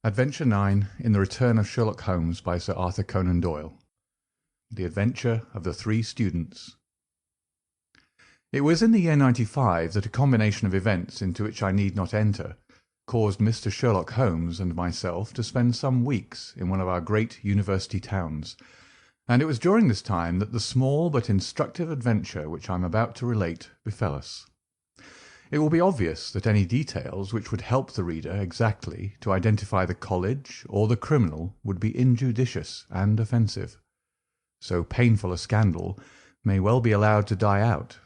Adventure 9 in The Return of Sherlock Holmes by Sir Arthur Conan Doyle. The Adventure of the Three Students. It was in the year 95 that a combination of events into which I need not enter caused Mr. Sherlock Holmes and myself to spend some weeks in one of our great university towns, and it was during this time that the small but instructive adventure which I am about to relate befell us. It will be obvious that any details which would help the reader exactly to identify the college or the criminal would be injudicious and offensive. So painful a scandal may well be allowed to die out.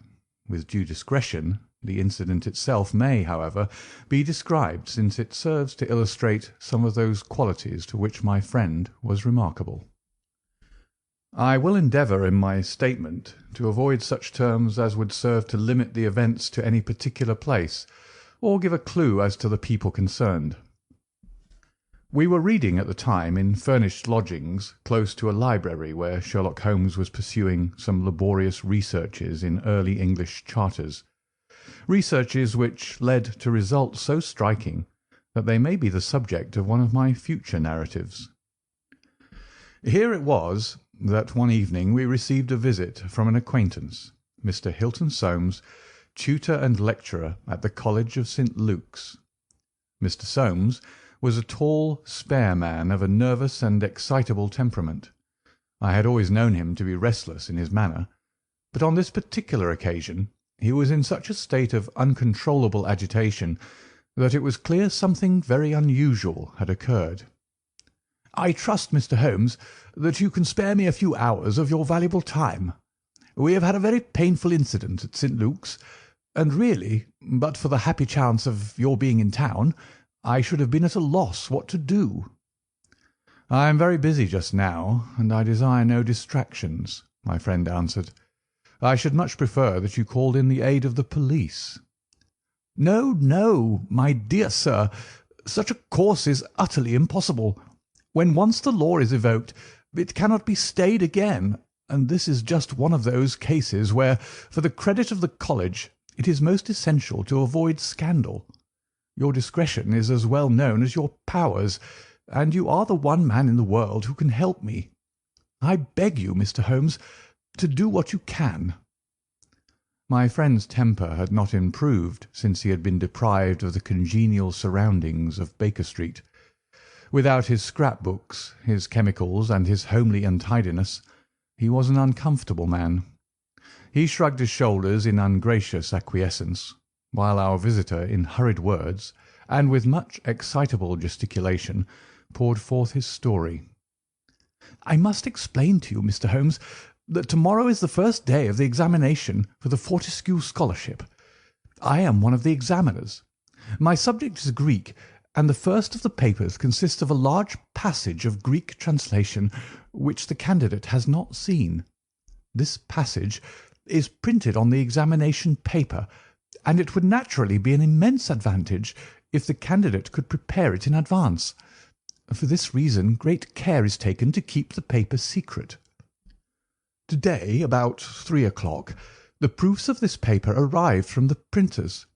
With due discretion, the incident itself may, however, be described, since it serves to illustrate some of those qualities to which my friend was remarkable. I will endeavour in my statement to avoid such terms as would serve to limit the events to any particular place, or give a clue as to the people concerned. We were reading at the time in furnished lodgings close to a library where Sherlock Holmes was pursuing some laborious researches in early English charters, researches which led to results so striking that they may be the subject of one of my future narratives. Here it was that one evening we received a visit from an acquaintance, Mr. Hilton Soames, tutor and lecturer at the College of St. Luke's. Mr. Soames was a tall, spare man of a nervous and excitable temperament. I had always known him to be restless in his manner, but on this particular occasion he was in such a state of uncontrollable agitation that it was clear something very unusual had occurred. "I trust, Mr. Holmes, that you can spare me a few hours of your valuable time. We have had a very painful incident at St. Luke's, and really, but for the happy chance of your being in town, I should have been at a loss what to do." "I am very busy just now, and I desire no distractions," my friend answered. "I should much prefer that you called in the aid of the police." "No, no, my dear sir. Such a course is utterly impossible. When once the law is evoked, it cannot be stayed again, and this is just one of those cases where, for the credit of the college, it is most essential to avoid scandal. Your discretion is as well known as your powers, and you are the one man in the world who can help me. I beg you, Mr. Holmes, to do what you can." My friend's temper had not improved since he had been deprived of the congenial surroundings of Baker Street. Without his scrap-books, his chemicals, and his homely untidiness, he was an uncomfortable man. He shrugged his shoulders in ungracious acquiescence, while our visitor, in hurried words, and with much excitable gesticulation, poured forth his story. "I must explain to you, Mr. Holmes, that to-morrow is the first day of the examination for the Fortescue Scholarship. I am one of the examiners. My subject is Greek, and the first of the papers consists of a large passage of Greek translation which the candidate has not seen. This passage is printed on the examination paper, and it would naturally be an immense advantage if the candidate could prepare it in advance. For this reason great care is taken to keep the paper secret. To-day, about 3 o'clock, the proofs of this paper arrived from the printers.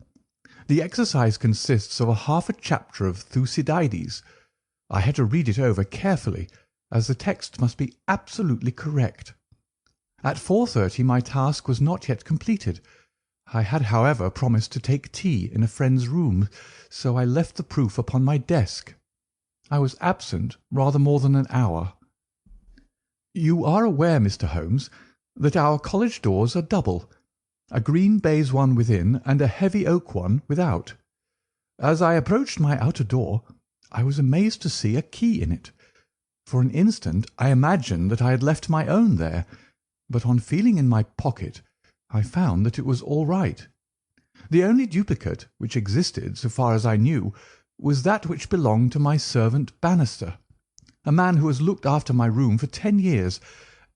The exercise consists of half a chapter of Thucydides. I had to read it over carefully, as the text must be absolutely correct. At 4:30 my task was not yet completed. I had, however, promised to take tea in a friend's room, so I left the proof upon my desk. I was absent rather more than an hour. You are aware, Mr. Holmes, that our college doors are double, a green baize one within and a heavy oak one without. As I approached my outer door, I was amazed to see a key in it. For an instant I imagined that I had left my own there, but on feeling in my pocket I found that it was all right. The only duplicate which existed, so far as I knew, was that which belonged to my servant Bannister, a man who has looked after my room for 10 years,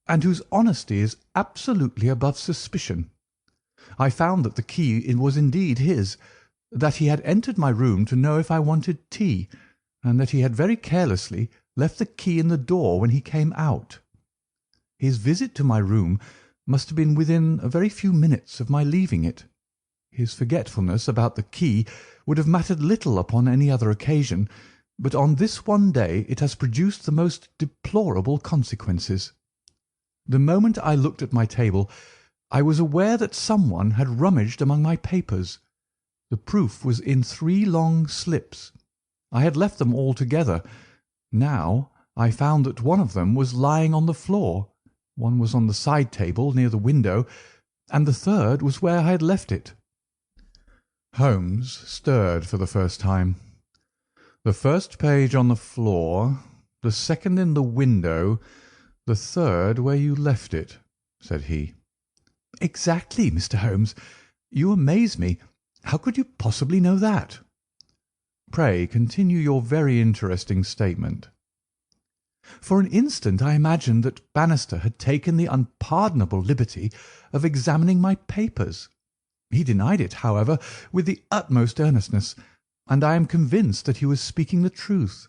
and whose honesty is absolutely above suspicion. I found that the key was indeed his, that he had entered my room to know if I wanted tea, and that he had very carelessly left the key in the door when he came out. His visit to my room must have been within a very few minutes of my leaving it. His forgetfulness about the key would have mattered little upon any other occasion, but on this one day it has produced the most deplorable consequences. The moment I looked at my table, I was aware that someone had rummaged among my papers. The proof was in 3 long slips. I had left them all together. Now I found that one of them was lying on the floor, one was on the side table near the window, and the third was where I had left it. Holmes stirred for the first time. The first page on the floor, the second in the window, the third where you left it, said he. Exactly, Mr. Holmes. You amaze me. How could you possibly know that? Pray continue your very interesting statement. For an instant I imagined that Bannister had taken the unpardonable liberty of examining my papers. He denied it, however, with the utmost earnestness, and I am convinced that he was speaking the truth.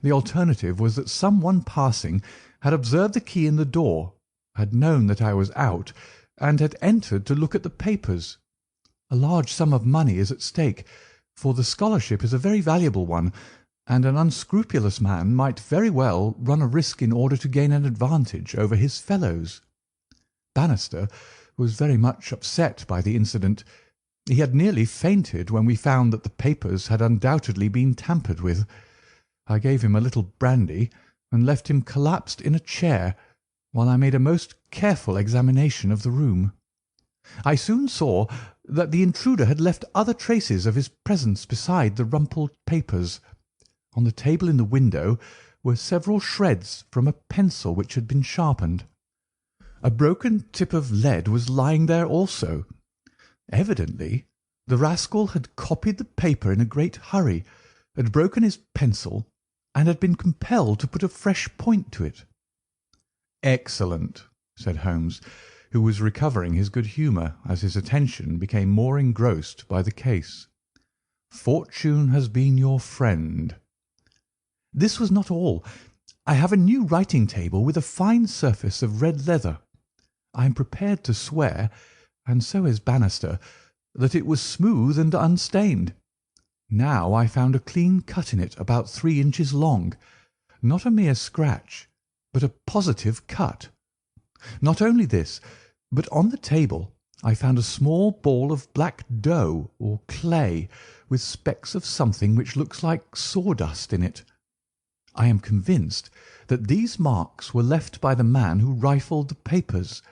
The alternative was that some one passing had observed the key in the door, had known that I was out, and had entered to look at the papers. A large sum of money is at stake, for the scholarship is a very valuable one, and an unscrupulous man might very well run a risk in order to gain an advantage over his fellows. Bannister was very much upset by the incident. He had nearly fainted when we found that the papers had undoubtedly been tampered with. I gave him a little brandy and left him collapsed in a chair while I made a most careful examination of the room. I soon saw that the intruder had left other traces of his presence beside the rumpled papers. On the table in the window were several shreds from a pencil which had been sharpened. A broken tip of lead was lying there also. Evidently the rascal had copied the paper in a great hurry, had broken his pencil, and had been compelled to put a fresh point to it. Excellent, said Holmes, who was recovering his good humour as his attention became more engrossed by the case. Fortune has been your friend. This was not all. I have a new writing table with a fine surface of red leather. I am prepared to swear, and so is Bannister, that it was smooth and unstained. Now I found a clean cut in it about 3 inches long, not a mere scratch, but a positive cut. Not only this, but on the table I found a small ball of black dough or clay with specks of something which looks like sawdust in it. I am convinced that these marks were left by the man who rifled the papers.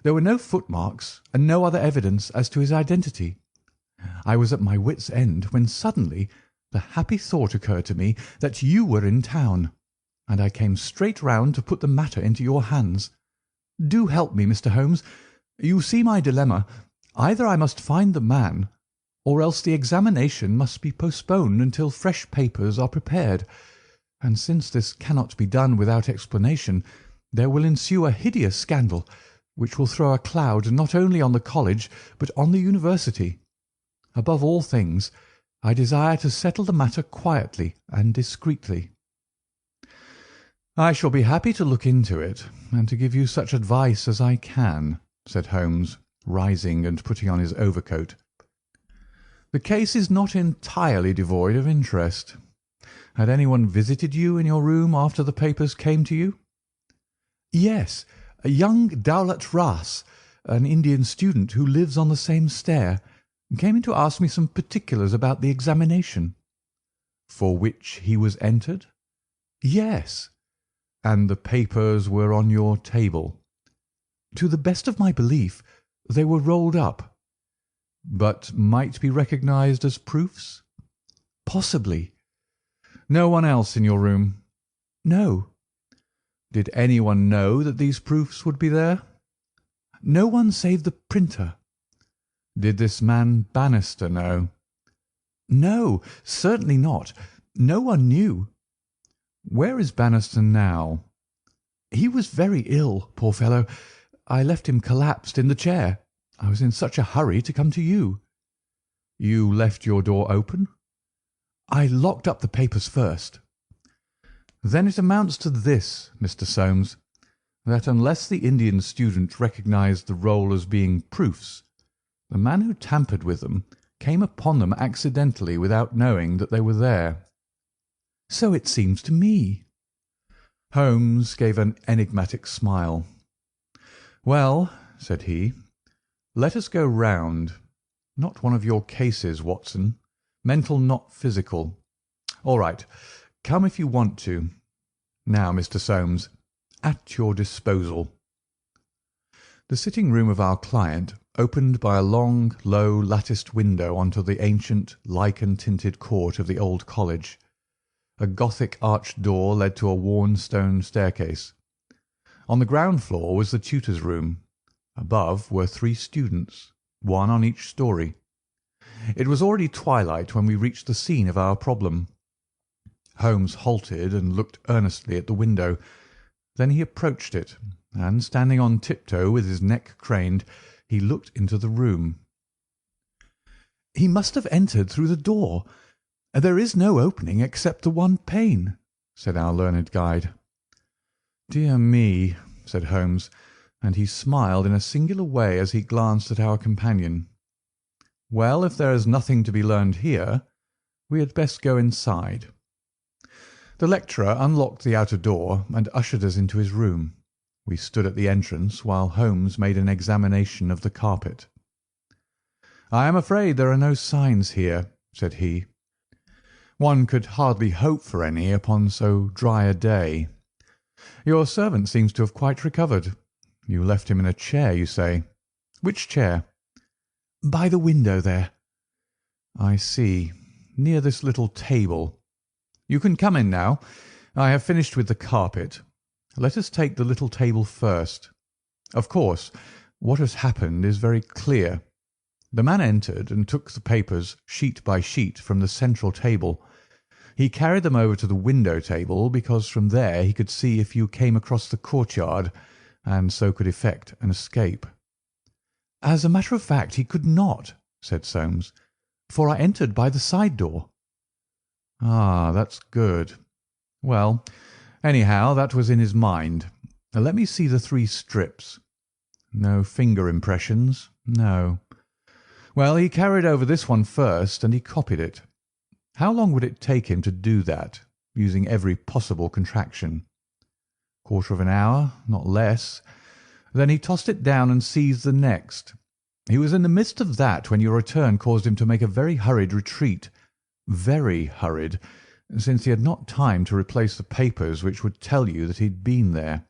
There were no footmarks and no other evidence as to his identity. I was at my wits' end when suddenly the happy thought occurred to me that you were in town, and I came straight round to put the matter into your hands. Do help me, Mr. Holmes. You see my dilemma. Either I must find the man, or else the examination must be postponed until fresh papers are prepared, and since this cannot be done without explanation, there will ensue a hideous scandal, which will throw a cloud not only on the college but on the university. Above all things, I desire to settle the matter quietly and discreetly. I shall be happy to look into it, and to give you such advice as I can, said Holmes, rising and putting on his overcoat. The case is not entirely devoid of interest. Had anyone visited you in your room after the papers came to you? Yes, a young Dowlat Ras, an Indian student who lives on the same stair, came in to ask me some particulars about the examination. For which he was entered? Yes. And the papers were on your table? To the best of my belief, they were rolled up. But might be recognised as proofs? Possibly. No one else in your room? No. Did anyone know that these proofs would be there? No one save the printer. Did this man Bannister know? No, certainly not. No one knew. Where is Bannister now? He was very ill, poor fellow. I left him collapsed in the chair. I was in such a hurry to come to you. You left your door open? I locked up the papers first. Then it amounts to this, Mr. Soames, that unless the Indian student recognised the roll as being proofs, the man who tampered with them came upon them accidentally without knowing that they were there. So it seems to me." Holmes gave an enigmatic smile. "Well," said he, "let us go round. Not one of your cases, Watson. Mental, not physical. All right. Come if you want to. Now, Mr. Soames, at your disposal." The sitting room of our client opened by a long, low, latticed window onto the ancient, lichen-tinted court of the old college. A Gothic arched door led to a worn stone staircase. On the ground floor was the tutor's room. Above were 3 students, one on each story. It was already twilight when we reached the scene of our problem. Holmes halted and looked earnestly at the window. Then he approached it, and standing on tiptoe with his neck craned, he looked into the room. "He must have entered through the door. There is no opening except the one pane," said our learned guide. "Dear me," said Holmes, and he smiled in a singular way as he glanced at our companion. "Well, if there is nothing to be learned here, we had best go inside." The lecturer unlocked the outer door and ushered us into his room. We stood at the entrance while Holmes made an examination of the carpet. "I am afraid there are no signs here," said he. "One could hardly hope for any upon so dry a day. Your servant seems to have quite recovered. You left him in a chair, you say. Which chair?" "By the window there." "I see. Near this little table. You can come in now. I have finished with the carpet. Let us take the little table first. Of course, what has happened is very clear. The man entered and took the papers sheet by sheet from the central table. He carried them over to the window table because from there he could see if you came across the courtyard, and so could effect an escape." "As a matter of fact, he could not," said Soames, "for I entered by the side door." "Ah, that's good. Well, anyhow, that was in his mind. Let me see the 3 strips. No finger impressions. No. Well, he carried over this one first, and he copied it. How long would it take him to do that, using every possible contraction? Quarter of an hour, not less. Then he tossed it down and seized the next. He was in the midst of that when your return caused him to make a very hurried retreat. Very hurried, since he had not time to replace the papers which would tell you that he had been there.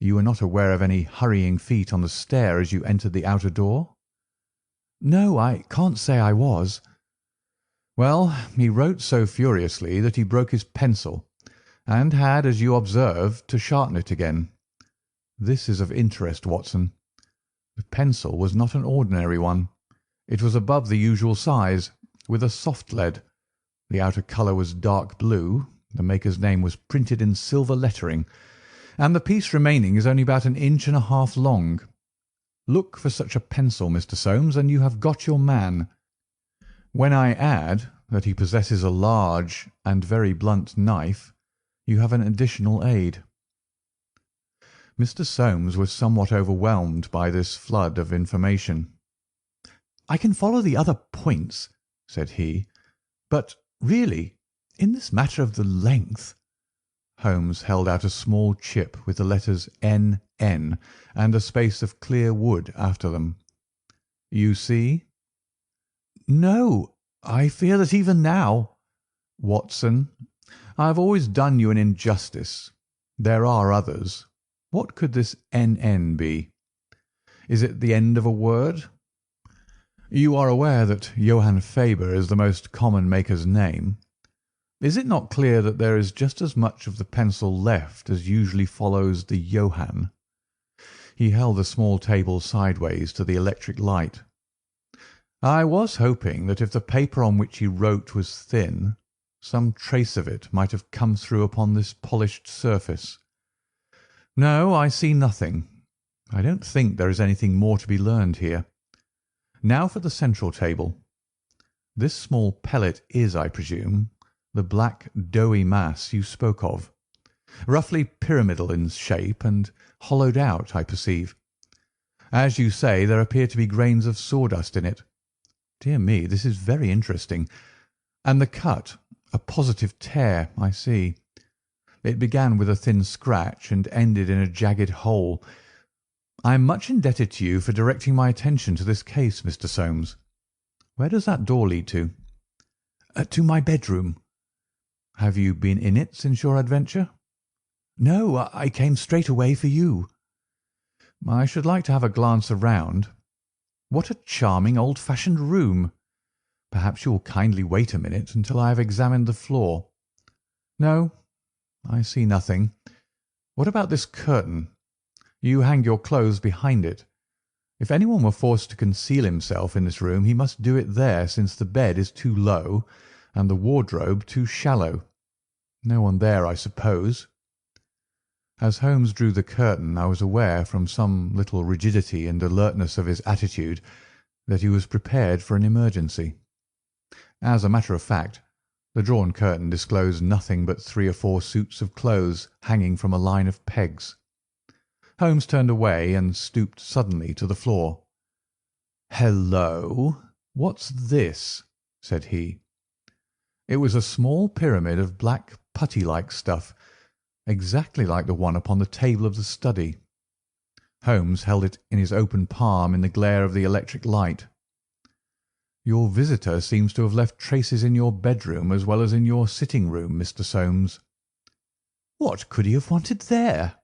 You were not aware of any hurrying feet on the stair as you entered the outer door?" "No, I can't say I was." "Well, he wrote so furiously that he broke his pencil, and had, as you observe, to sharpen it again. This is of interest, Watson. The pencil was not an ordinary one. It was above the usual size, with a soft lead. The outer colour was dark blue, the maker's name was printed in silver lettering, and the piece remaining is only about 1.5 inches long. Look for such a pencil, Mr. Soames, and you have got your man. When I add that he possesses a large and very blunt knife, you have an additional aid." Mr. Soames was somewhat overwhelmed by this flood of information. "I can follow the other points," said he, "but really, in this matter of the length—" Holmes held out a small chip with the letters N.N. and a space of clear wood after them. "You see?" "No, I fear that even now—" "Watson, I have always done you an injustice. There are others. What could this N.N. be? Is it the end of a word? You are aware that Johann Faber is the most common maker's name. Is it not clear that there is just as much of the pencil left as usually follows the Johann?" He held the small table sideways to the electric light. "I was hoping that if the paper on which he wrote was thin, some trace of it might have come through upon this polished surface. No, I see nothing. I don't think there is anything more to be learned here. Now for the central table. This small pellet is, I presume, the black doughy mass you spoke of. Roughly pyramidal in shape and hollowed out, I perceive. As you say, there appear to be grains of sawdust in it. Dear me, this is very interesting. And the cut, A positive tear, I see. It began with a thin scratch and ended in a jagged hole. I am much indebted to you for directing my attention to this case, Mr. Soames. Where does that door lead to?" "To my bedroom." "Have you been in it since your adventure?" "No, I came straight away for you." "I should like to have a glance around. What a charming old-fashioned room! Perhaps you will kindly wait a minute until I have examined the floor. No, I see nothing. What about this curtain? You hang your clothes behind it. If anyone were forced to conceal himself in this room, he must do it there, since the bed is too low and the wardrobe too shallow. No one there, I suppose." As Holmes drew the curtain, I was aware, from some little rigidity and alertness of his attitude, that he was prepared for an emergency. As a matter of fact, the drawn curtain disclosed nothing but 3 or 4 suits of clothes hanging from a line of pegs. Holmes turned away and stooped suddenly to the floor. "Hello! What's this?" said he. It was a small pyramid of black putty-like stuff, exactly like the one upon the table of the study. Holmes held it in his open palm in the glare of the electric light. "Your visitor seems to have left traces in your bedroom as well as in your sitting-room, Mr. Soames." "What could he have wanted there?"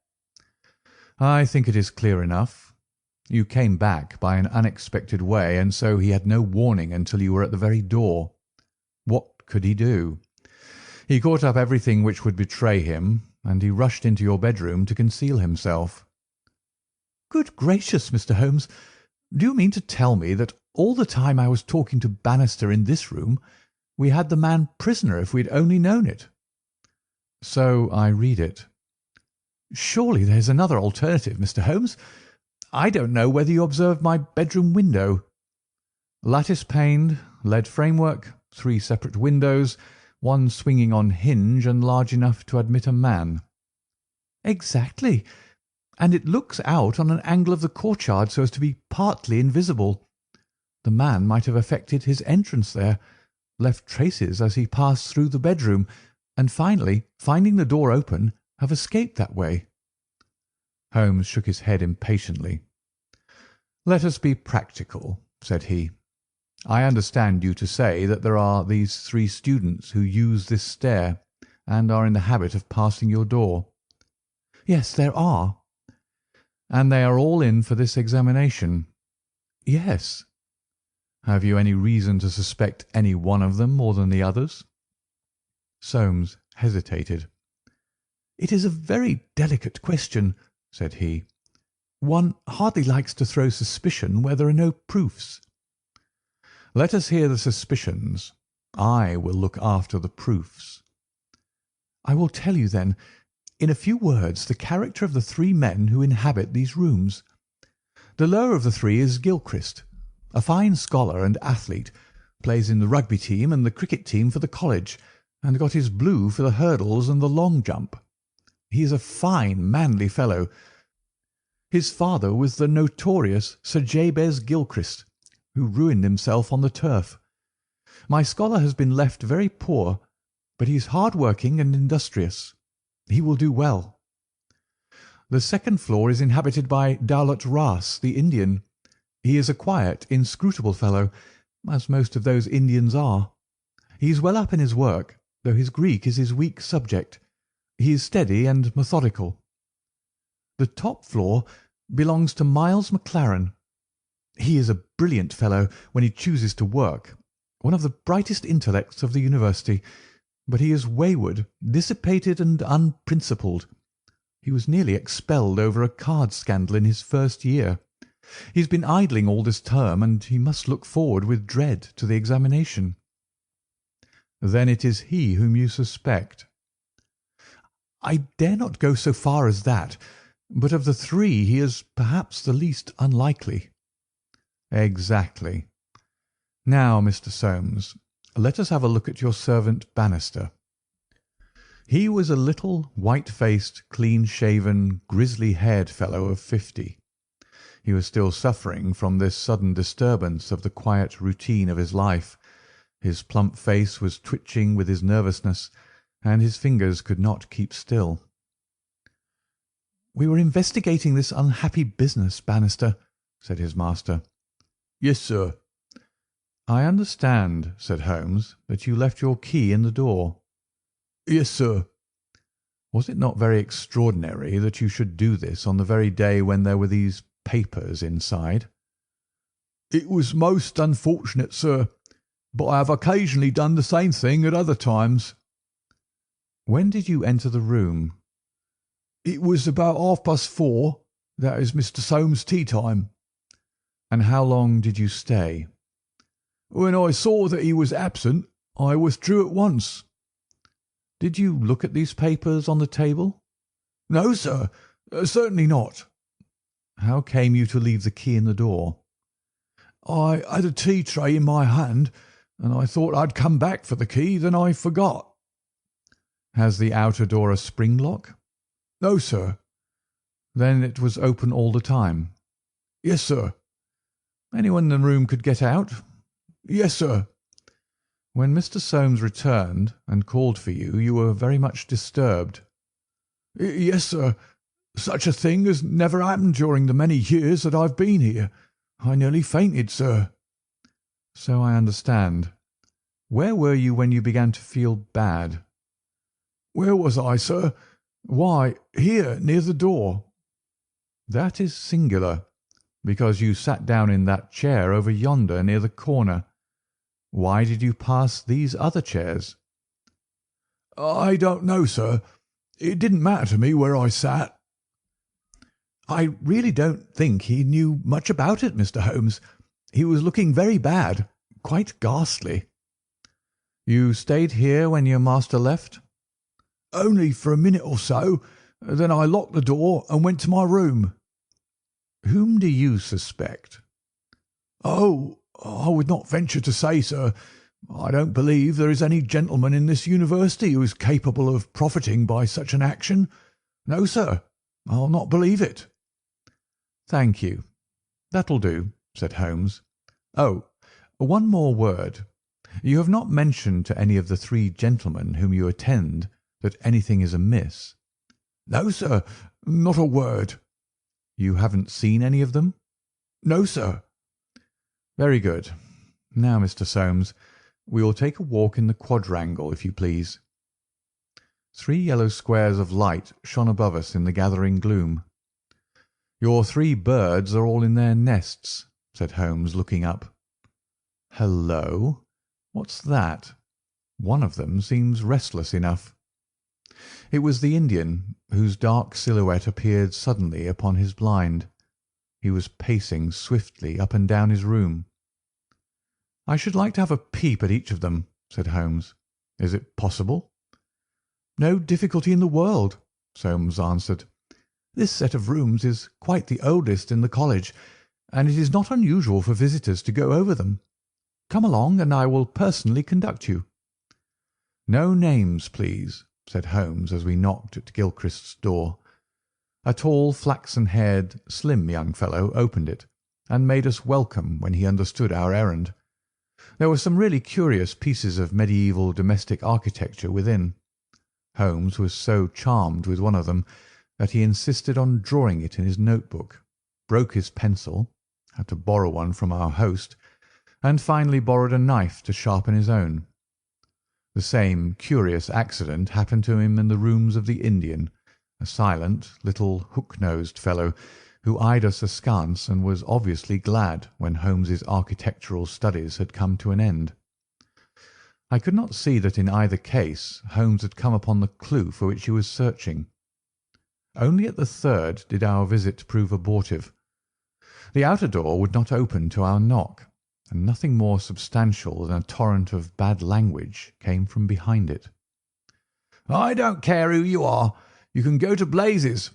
"I think it is clear enough. You came back by an unexpected way, and so he had no warning until you were at the very door. What could he do? He caught up everything which would betray him, and he rushed into your bedroom to conceal himself." "Good gracious, Mr. Holmes! Do you mean to tell me that all the time I was talking to Bannister in this room we had the man prisoner if we had only known it?" "So I read it." "Surely there is another alternative, Mr. Holmes. I don't know whether you observed my bedroom window." "Lattice-paned, lead framework, 3 separate windows, one swinging on hinge and large enough to admit a man." "Exactly, and it looks out on an angle of the courtyard so as to be partly invisible. The man might have effected his entrance there, left traces as he passed through the bedroom, and finally, finding the door open, have escaped that way." Holmes shook his head impatiently. "Let us be practical," said he. "I understand you to say that there are these 3 students who use this stair, and are in the habit of passing your door." "Yes, there are." "And they are all in for this examination?" "Yes." "Have you any reason to suspect any one of them more than the others?" Soames hesitated. "It is a very delicate question," said he. "One hardly likes to throw suspicion where there are no proofs." "Let us hear the suspicions. I will look after the proofs." "I will tell you, then, in a few words, the character of the 3 men who inhabit these rooms. The lower of the 3 is Gilchrist, a fine scholar and athlete, plays in the rugby team and the cricket team for the college, and got his blue for the hurdles and the long jump. He is a fine, manly fellow. His father was the notorious Sir Jabez Gilchrist, who ruined himself on the turf. My scholar has been left very poor, but he is hard-working and industrious. He will do well. The second floor is inhabited by Daulat Ras, the Indian. He is a quiet, inscrutable fellow, as most of those Indians are. He is well up in his work, though his Greek is his weak subject. He is steady and methodical. The top floor belongs to Miles McLaren. He is a brilliant fellow when he chooses to work, one of the brightest intellects of the university, but he is wayward, dissipated, and unprincipled. He was nearly expelled over a card scandal in his first year. He has been idling all this term, and he must look forward with dread to the examination." "Then it is he whom you suspect?" "I dare not go so far as that, but of the 3 he is perhaps the least unlikely." "Exactly. Now, Mr. Soames, let us have a look at your servant Bannister." He was a little, white-faced, clean-shaven, grizzly-haired fellow of 50. He was still suffering from this sudden disturbance of the quiet routine of his life, His plump face was twitching with his nervousness, and his fingers could not keep still. "We were investigating this unhappy business, Bannister," said his master. "Yes, sir." "I understand," said Holmes, "that you left your key in the door." "Yes, sir." "Was it not very extraordinary that you should do this on the very day when there were these papers inside?" "It was most unfortunate, sir, but I have occasionally done the same thing at other times." "When did you enter the room?" "It was about 4:30. That is Mr. Soames's tea time." "And how long did you stay?" "When I saw that he was absent, I withdrew at once." "Did you look at these papers on the table?" "No, sir, certainly not." "How came you to leave the key in the door?" "I had a tea tray in my hand, and I thought I'd come back for the key, then I forgot." "Has the outer door a spring lock?" "No, sir." "Then it was open all the time?" "Yes, sir." "Anyone in the room could get out?" "Yes, sir." "When Mr. Soames returned and called for you, you were very much disturbed?" "Yes, sir. Such a thing has never happened during the many years that I've been here. I nearly fainted, sir." "So I understand. Where were you when you began to feel bad?" "Where was I, sir? Why, here, near the door." "That is singular, because you sat down in that chair over yonder near the corner. Why did you pass these other chairs?" "I don't know, sir. It didn't matter to me where I sat." "I really don't think he knew much about it, Mr. Holmes. He was looking very bad, quite ghastly." "You stayed here when your master left?" "Only for a minute or so. Then I locked the door and went to my room." "Whom do you suspect?" "Oh, I would not venture to say, sir. I don't believe there is any gentleman in this university who is capable of profiting by such an action. No, sir, I'll not believe it." "Thank you. That'll do," said Holmes. "Oh, one more word. You have not mentioned to any of the three gentlemen whom you attend that anything is amiss?" "No, sir, not a word." "You haven't seen any of them?" "No, sir." "Very good. Now, Mr. Soames, we will take a walk in the quadrangle, if you please." 3 yellow squares of light shone above us in the gathering gloom. "Your 3 birds are all in their nests," said Holmes, looking up. "Hullo! What's that? One of them seems restless enough." It was the Indian, whose dark silhouette appeared suddenly upon his blind. He was pacing swiftly up and down his room. "I should like to have a peep at each of them," said Holmes. "Is it possible?" "No difficulty in the world," Soames answered. "This set of rooms is quite the oldest in the college, and it is not unusual for visitors to go over them. Come along, and I will personally conduct you." "No names, please," said Holmes as we knocked at Gilchrist's door. A tall, flaxen-haired, slim young fellow opened it, and made us welcome when he understood our errand. There were some really curious pieces of mediaeval domestic architecture within. Holmes was so charmed with one of them that he insisted on drawing it in his notebook, broke his pencil, had to borrow one from our host, and finally borrowed a knife to sharpen his own. The same curious accident happened to him in the rooms of the Indian, a silent, little, hook-nosed fellow who eyed us askance and was obviously glad when Holmes's architectural studies had come to an end. I could not see that in either case Holmes had come upon the clue for which he was searching. Only at the third did our visit prove abortive. The outer door would not open to our knock, and nothing more substantial than a torrent of bad language came from behind it. "I don't care who you are. You can go to blazes,"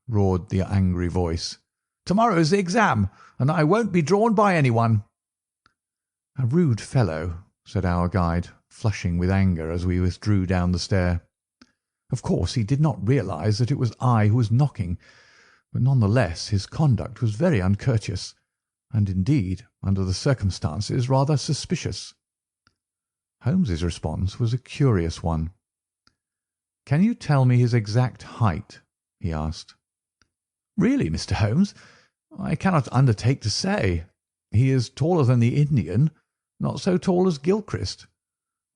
roared the angry voice. "Tomorrow's the exam, and I won't be drawn by anyone." "A rude fellow," said our guide, flushing with anger as we withdrew down the stair. Of course he did not realize that it was I who was knocking, but none the less his conduct was very uncourteous, and indeed, under the circumstances, rather suspicious. Holmes's response was a curious one. "Can you tell me his exact height?" he asked. "Really, Mr. Holmes, I cannot undertake to say. He is taller than the Indian, not so tall as Gilchrist.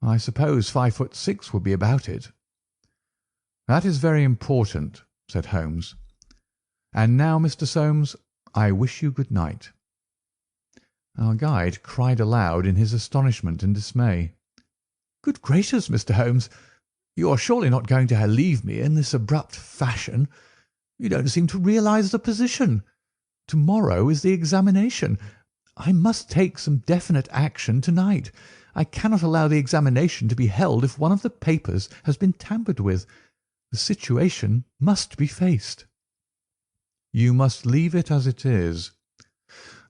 I suppose 5 foot 6 would be about it." "That is very important," said Holmes. "And now, Mr. Soames, I wish you good night." Our guide cried aloud in his astonishment and dismay. "Good gracious, Mr. Holmes, you are surely not going to leave me in this abrupt fashion. You don't seem to realise the position. To-morrow is the examination. I must take some definite action to-night. I cannot allow the examination to be held if one of the papers has been tampered with. The situation must be faced." "You must leave it as it is.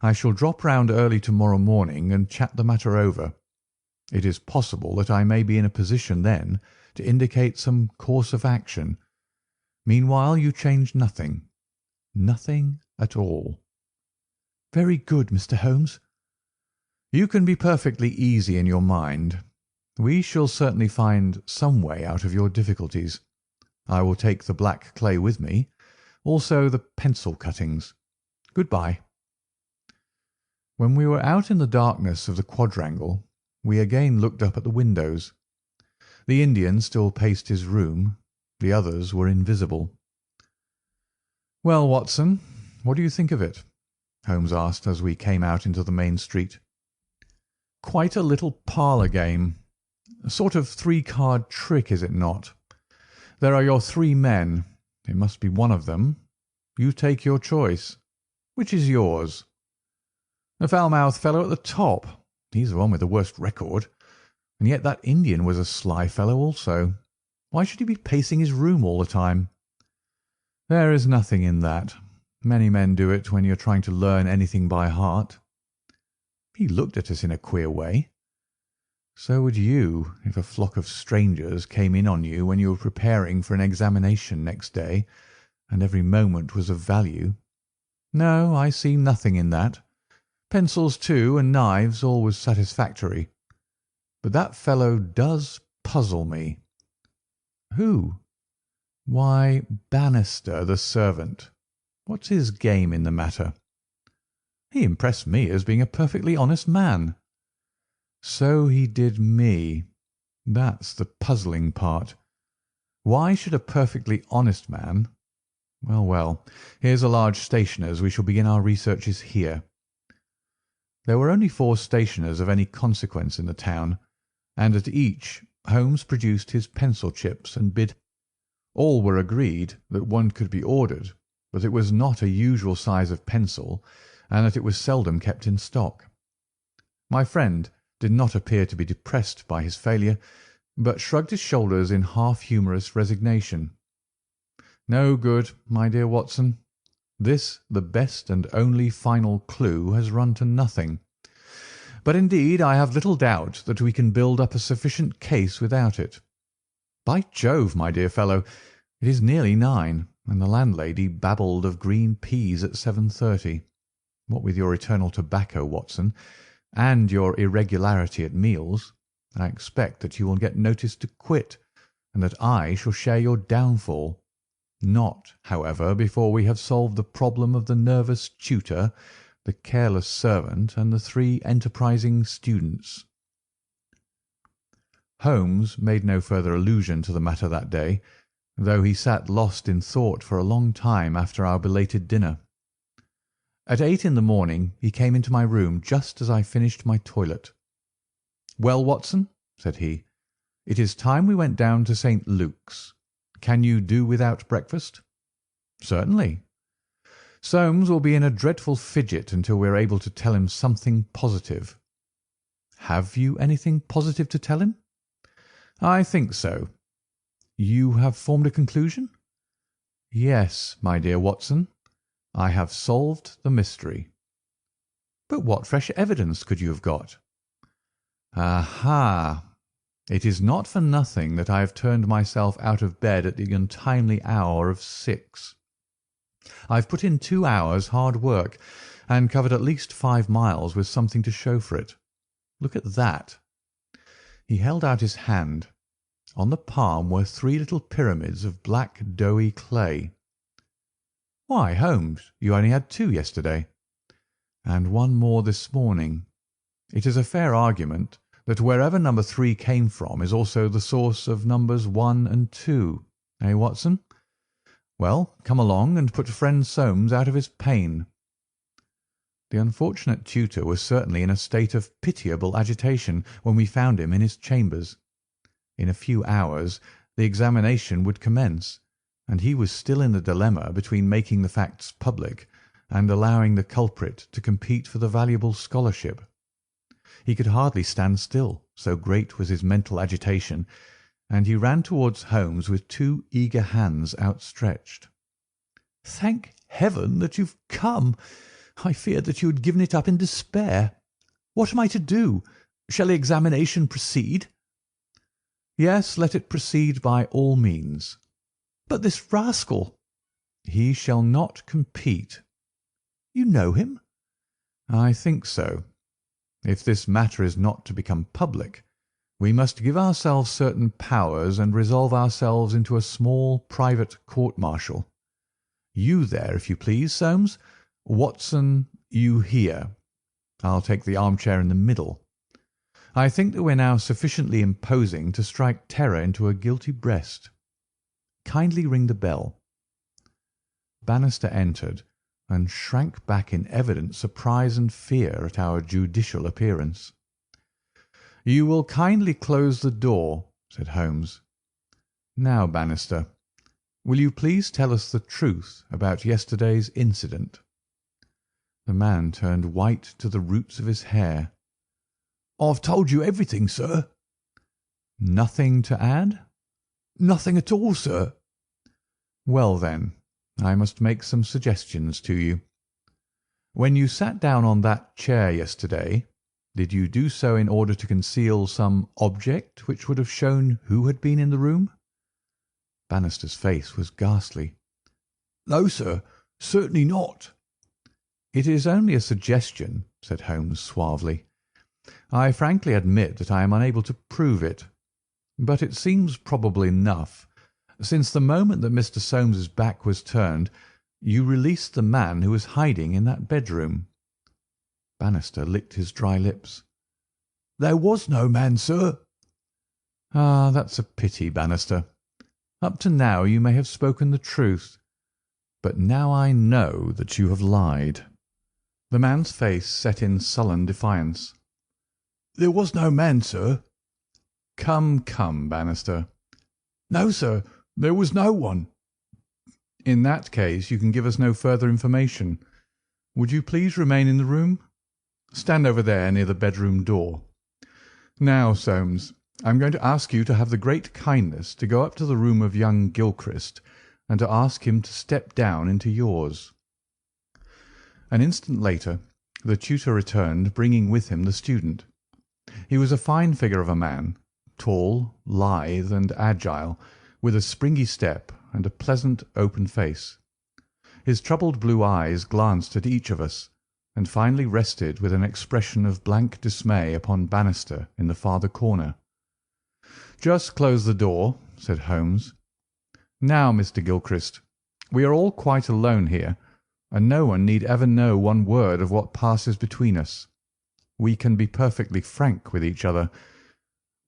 I shall drop round early to-morrow morning and chat the matter over. It is possible that I may be in a position then to indicate some course of action. Meanwhile you change nothing. Nothing at all." "Very good, Mr. Holmes." "You can be perfectly easy in your mind. We shall certainly find some way out of your difficulties. I will take the black clay with me, also the pencil cuttings. Good-bye." When we were out in the darkness of the quadrangle, we again looked up at the windows. The Indian still paced his room. The others were invisible. "Well, Watson, what do you think of it?" Holmes asked as we came out into the main street. "Quite a little parlour game. A sort of 3-card trick, is it not? There are your 3 men. It must be one of them. You take your choice. Which is yours? The foul-mouthed fellow at the top. He's the one with the worst record. And yet that Indian was a sly fellow also. Why should he be pacing his room all the time? There is nothing in that. Many men do it when you are trying to learn anything by heart." He looked at us in a queer way. "So would you if a flock of strangers came in on you when you were preparing for an examination next day, and every moment was of value. No, I see nothing in that. Pencils, too, and knives always satisfactory. But that fellow does puzzle me." "Who?" "Why, Bannister, the servant. What's his game in the matter?" "He impressed me as being a perfectly honest man." "So he did me. That's the puzzling part. Why should a perfectly honest man— Well, well, here's a large stationer's. We shall begin our researches here." There were only 4 stationers of any consequence in the town, and at each Holmes produced his pencil chips and bid. All were agreed that one could be ordered, but it was not a usual size of pencil, and that it was seldom kept in stock. My friend did not appear to be depressed by his failure, but shrugged his shoulders in half-humorous resignation. "No good, my dear Watson. This, the best and only final clue, has run to nothing. But indeed I have little doubt that we can build up a sufficient case without it. By Jove, my dear fellow, it is nearly 9, and the landlady babbled of green peas at 7:30. What with your eternal tobacco, Watson, and your irregularity at meals, I expect that you will get notice to quit, and that I shall share your downfall. Not, however, before we have solved the problem of the nervous tutor, the careless servant, and the 3 enterprising students." Holmes made no further allusion to the matter that day, though he sat lost in thought for a long time after our belated dinner. At 8 in the morning he came into my room just as I finished my toilet. "Well, Watson," said he, "it is time we went down to St. Luke's. Can you do without breakfast?" "Certainly." "Soames will be in a dreadful fidget until we are able to tell him something positive." "Have you anything positive to tell him?" "I think so." "You have formed a conclusion?" "Yes, my dear Watson. I have solved the mystery." "But what fresh evidence could you have got?" "Aha! It is not for nothing that I have turned myself out of bed at the untimely hour of 6. I've put in 2 hours' hard work, and covered at least 5 miles with something to show for it. Look at that." He held out his hand. On the palm were three little pyramids of black doughy clay. "Why, Holmes, you only had two yesterday." "And one more this morning. It is a fair argument that wherever number 3 came from is also the source of numbers 1 and 2. Eh, Watson? Well, come along and put friend Soames out of his pain." The unfortunate tutor was certainly in a state of pitiable agitation when we found him in his chambers. In a few hours the examination would commence, and he was still in the dilemma between making the facts public and allowing the culprit to compete for the valuable scholarship. He could hardly stand still, so great was his mental agitation, and he ran towards Holmes with two eager hands outstretched. "Thank Heaven that you've come! I feared that you had given it up in despair. What am I to do? Shall the examination proceed?" "Yes, let it proceed by all means." "But this rascal?" "He shall not compete." "You know him?" "I think so. If this matter is not to become public, we must give ourselves certain powers and resolve ourselves into a small private court-martial. You there, if you please, Soames. Watson, you here. I'll take the armchair in the middle. I think that we're now sufficiently imposing to strike terror into a guilty breast. Kindly ring the bell." Bannister entered, and shrank back in evident surprise and fear at our judicial appearance. "You will kindly close the door," said Holmes. "Now, Bannister, will you please tell us the truth about yesterday's incident?" The man turned white to the roots of his hair. "I've told you everything, sir." "Nothing to add?" "Nothing at all, sir." "Well, then, I must make some suggestions to you. When you sat down on that chair yesterday, did you do so in order to conceal some object which would have shown who had been in the room?" Bannister's face was ghastly. "No, sir, certainly not." "It is only a suggestion," said Holmes suavely. "I frankly admit that I am unable to prove it, but it seems probable enough. Since the moment that Mr. Soames's back was turned, you released the man who was hiding in that bedroom." Bannister licked his dry lips. "There was no man, sir." "Ah, that's a pity, Bannister. Up to now you may have spoken the truth, but now I know that you have lied." The man's face set in sullen defiance. "There was no man, sir." Come, come, Bannister. "No, sir, there was no one." "In that case you can give us no further information. Would you please remain in the room? Stand over there near the bedroom door. Now, Soames, I am going to ask you to have the great kindness to go up to the room of young Gilchrist and to ask him to step down into yours." An instant later the tutor returned, bringing with him the student. He was a fine figure of a man, tall, lithe, and agile, with a springy step and a pleasant, open face. His troubled blue eyes glanced at each of us, and finally rested with an expression of blank dismay upon Bannister in the farther corner. "Just close the door," said Holmes. "Now, Mr. Gilchrist, we are all quite alone here, and no one need ever know one word of what passes between us. We can be perfectly frank with each other.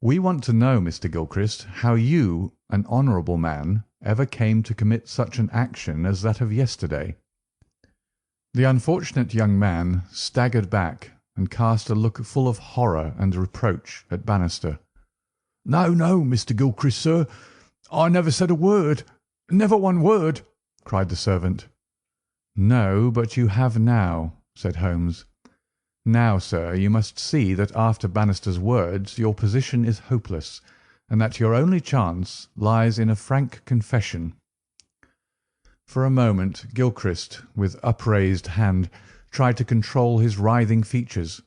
We want to know, Mr. Gilchrist, how you, an honourable man, ever came to commit such an action as that of yesterday." The unfortunate young man staggered back and cast a look full of horror and reproach at Bannister. "No, no, Mr. Gilchrist, sir. I never said a word. Never one word," cried the servant. "No, but you have now," said Holmes. "Now, sir, you must see that after Bannister's words your position is hopeless, and that your only chance lies in a frank confession." For a moment Gilchrist, with upraised hand, tried to control his writhing features.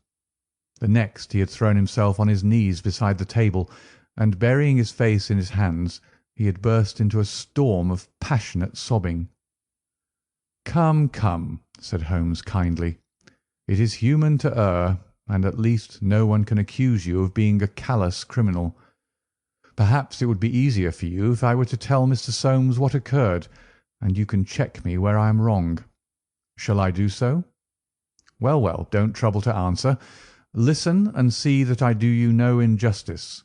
The next he had thrown himself on his knees beside the table, and burying his face in his hands, he had burst into a storm of passionate sobbing. "Come, come," said Holmes kindly. "It is human to err, and at least no one can accuse you of being a callous criminal. Perhaps it would be easier for you if I were to tell Mr. Soames what occurred, and you can check me where I am wrong. Shall I do so? Well, well, don't trouble to answer. Listen and see that I do you no injustice.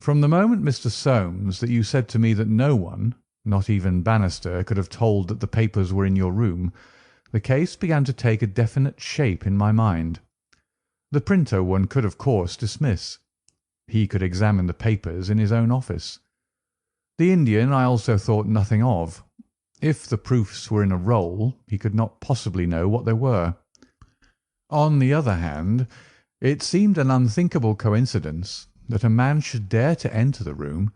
From the moment, Mr. Soames, that you said to me that no one, not even Bannister, could have told that the papers were in your room, the case began to take a definite shape in my mind. The printer one could, of course, dismiss. He could examine the papers in his own office. The Indian I also thought nothing of. If the proofs were in a roll, he could not possibly know what they were. On the other hand, it seemed an unthinkable coincidence that a man should dare to enter the room,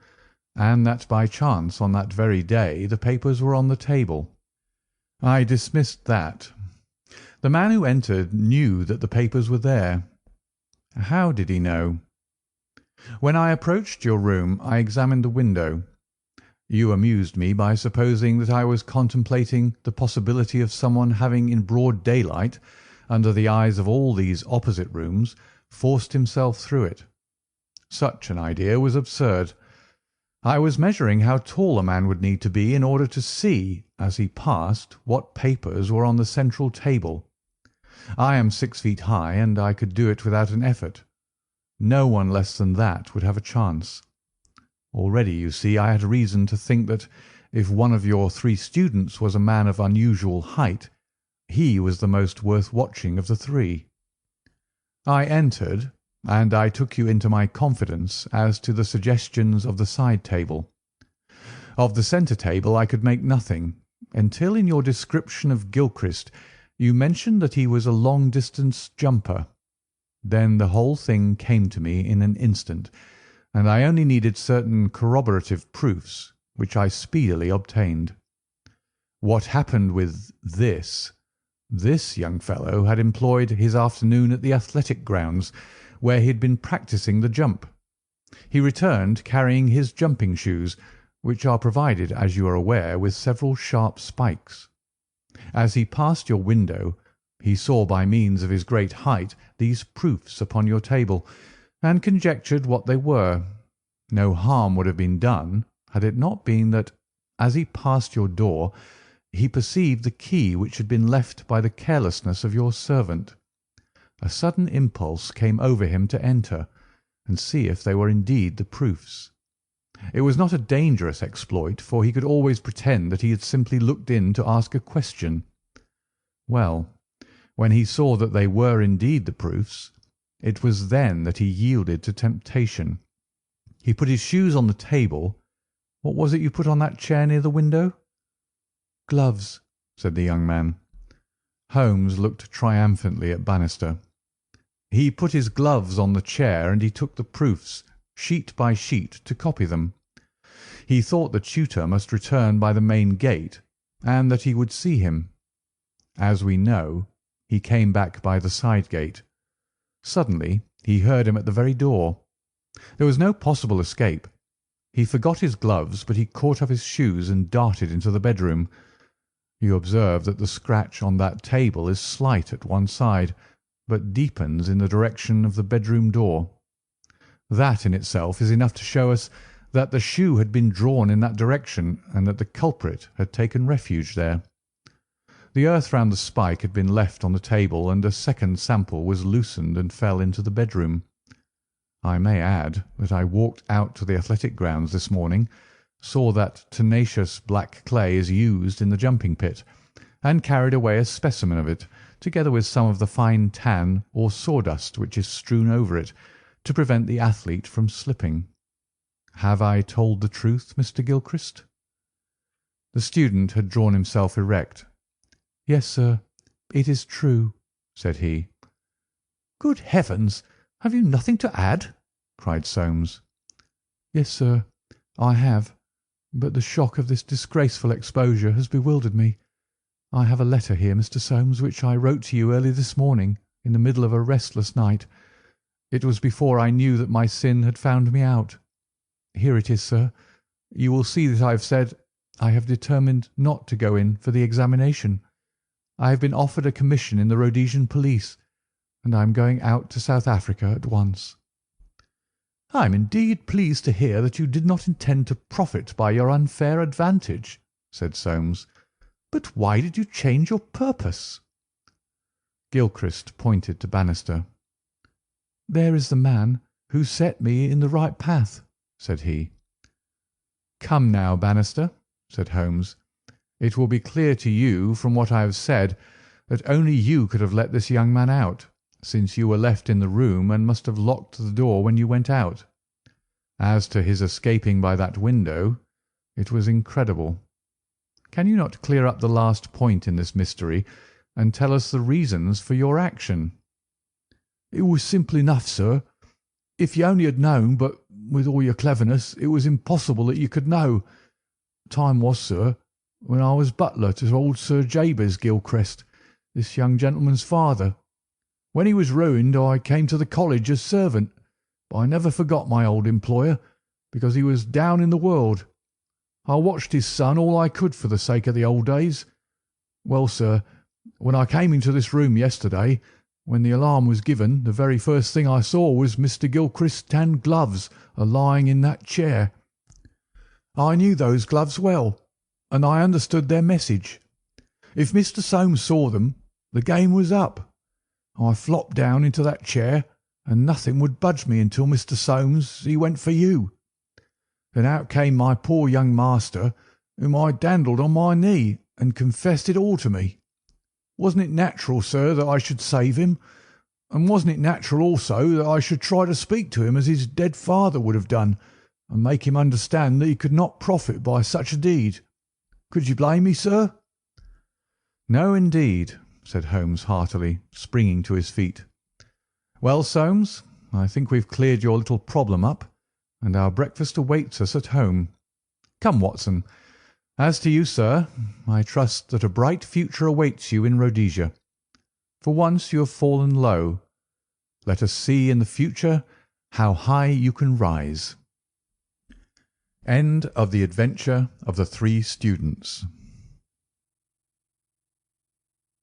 and that by chance on that very day the papers were on the table. I dismissed that. The man who entered knew that the papers were there. How did he know? When I approached your room, I examined the window. You amused me by supposing that I was contemplating the possibility of someone having in broad daylight, under the eyes of all these opposite rooms, forced himself through it. Such an idea was absurd. I was measuring how tall a man would need to be in order to see, as he passed, what papers were on the central table. I am 6 feet high, and I could do it without an effort. No one less than that would have a chance. Already, you see, I had reason to think that if one of your 3 students was a man of unusual height, he was the most worth watching of the 3. I entered, and I took you into my confidence as to the suggestions of the side table. Of the centre table I could make nothing, until in your description of Gilchrist you mentioned that he was a long-distance jumper. Then the whole thing came to me in an instant, and I only needed certain corroborative proofs, which I speedily obtained. What happened with this young fellow had employed his afternoon at the athletic grounds, where he had been practising the jump. He returned carrying his jumping shoes, which are provided, as you are aware, with several sharp spikes. As he passed your window, he saw by means of his great height these proofs upon your table, and conjectured what they were. No harm would have been done had it not been that, as he passed your door, he perceived the key which had been left by the carelessness of your servant. A sudden impulse came over him to enter, and see if they were indeed the proofs. It was not a dangerous exploit, for he could always pretend that he had simply looked in to ask a question. Well, when he saw that they were indeed the proofs, it was then that he yielded to temptation. He put his shoes on the table. What was it you put on that chair near the window? Gloves, said the young man. Holmes looked triumphantly at Bannister. He put his gloves on the chair, and he took the proofs, sheet by sheet, to copy them. He thought the tutor must return by the main gate, and that he would see him. As we know, he came back by the side gate. Suddenly he heard him at the very door. There was no possible escape. He forgot his gloves, but he caught up his shoes and darted into the bedroom. You observe that the scratch on that table is slight at one side, but deepens in the direction of the bedroom door. That in itself is enough to show us that the shoe had been drawn in that direction, and that the culprit had taken refuge there. The earth round the spike had been left on the table, and a second sample was loosened and fell into the bedroom. I may add that I walked out to the athletic grounds this morning, saw that tenacious black clay is used in the jumping pit, and carried away a specimen of it, together with some of the fine tan or sawdust which is strewn over it, to prevent the athlete from slipping. Have I told the truth, Mr. Gilchrist? The student had drawn himself erect. Yes, sir, it is true, said he. Good heavens! Have you nothing to add? Cried Soames. Yes, sir, I have, but the shock of this disgraceful exposure has bewildered me. I have a letter here, Mr. Soames, which I wrote to you early this morning, in the middle of a restless night. It was before I knew that my sin had found me out. Here it is, sir. You will see that I have said I have determined not to go in for the examination. I have been offered a commission in the Rhodesian police. and I am going out to South Africa at once." "I am indeed pleased to hear that you did not intend to profit by your unfair advantage," said Soames. "But why did you change your purpose?" Gilchrist pointed to Bannister. "There is the man who set me in the right path," said he. "Come now, Bannister," said Holmes. "It will be clear to you from what I have said that only you could have let this young man out, since you were left in the room and must have locked the door when you went out. As to his escaping by that window, it was incredible. Can you not clear up the last point in this mystery and tell us the reasons for your action?" "It was simple enough, sir. If you only had known, but with all your cleverness it was impossible that you could know. Time was, sir, when I was butler to old Sir Jabez Gilchrist, this young gentleman's father. When he was ruined I came to the college as servant, but I never forgot my old employer, because he was down in the world. I watched his son all I could for the sake of the old days. Well, sir, when I came into this room yesterday, when the alarm was given, the very first thing I saw was Mr. Gilchrist's tan gloves lying in that chair. I knew those gloves well, and I understood their message. If Mr. Soames saw them, the game was up. I flopped down into that chair, and nothing would budge me until Mr. Soames he went for you. Then out came my poor young master, whom I dandled on my knee, and confessed it all to me. Wasn't it natural, sir, that I should save him? And wasn't it natural also that I should try to speak to him as his dead father would have done, and make him understand that he could not profit by such a deed? Could you blame me, sir?" "No, indeed," said Holmes heartily, springing to his feet. "Well, Soames, I think we've cleared your little problem up, and our breakfast awaits us at home. Come, Watson. As to you, sir, I trust that a bright future awaits you in Rhodesia. For once you have fallen low. Let us see in the future how high you can rise." End of The Adventure of the Three Students.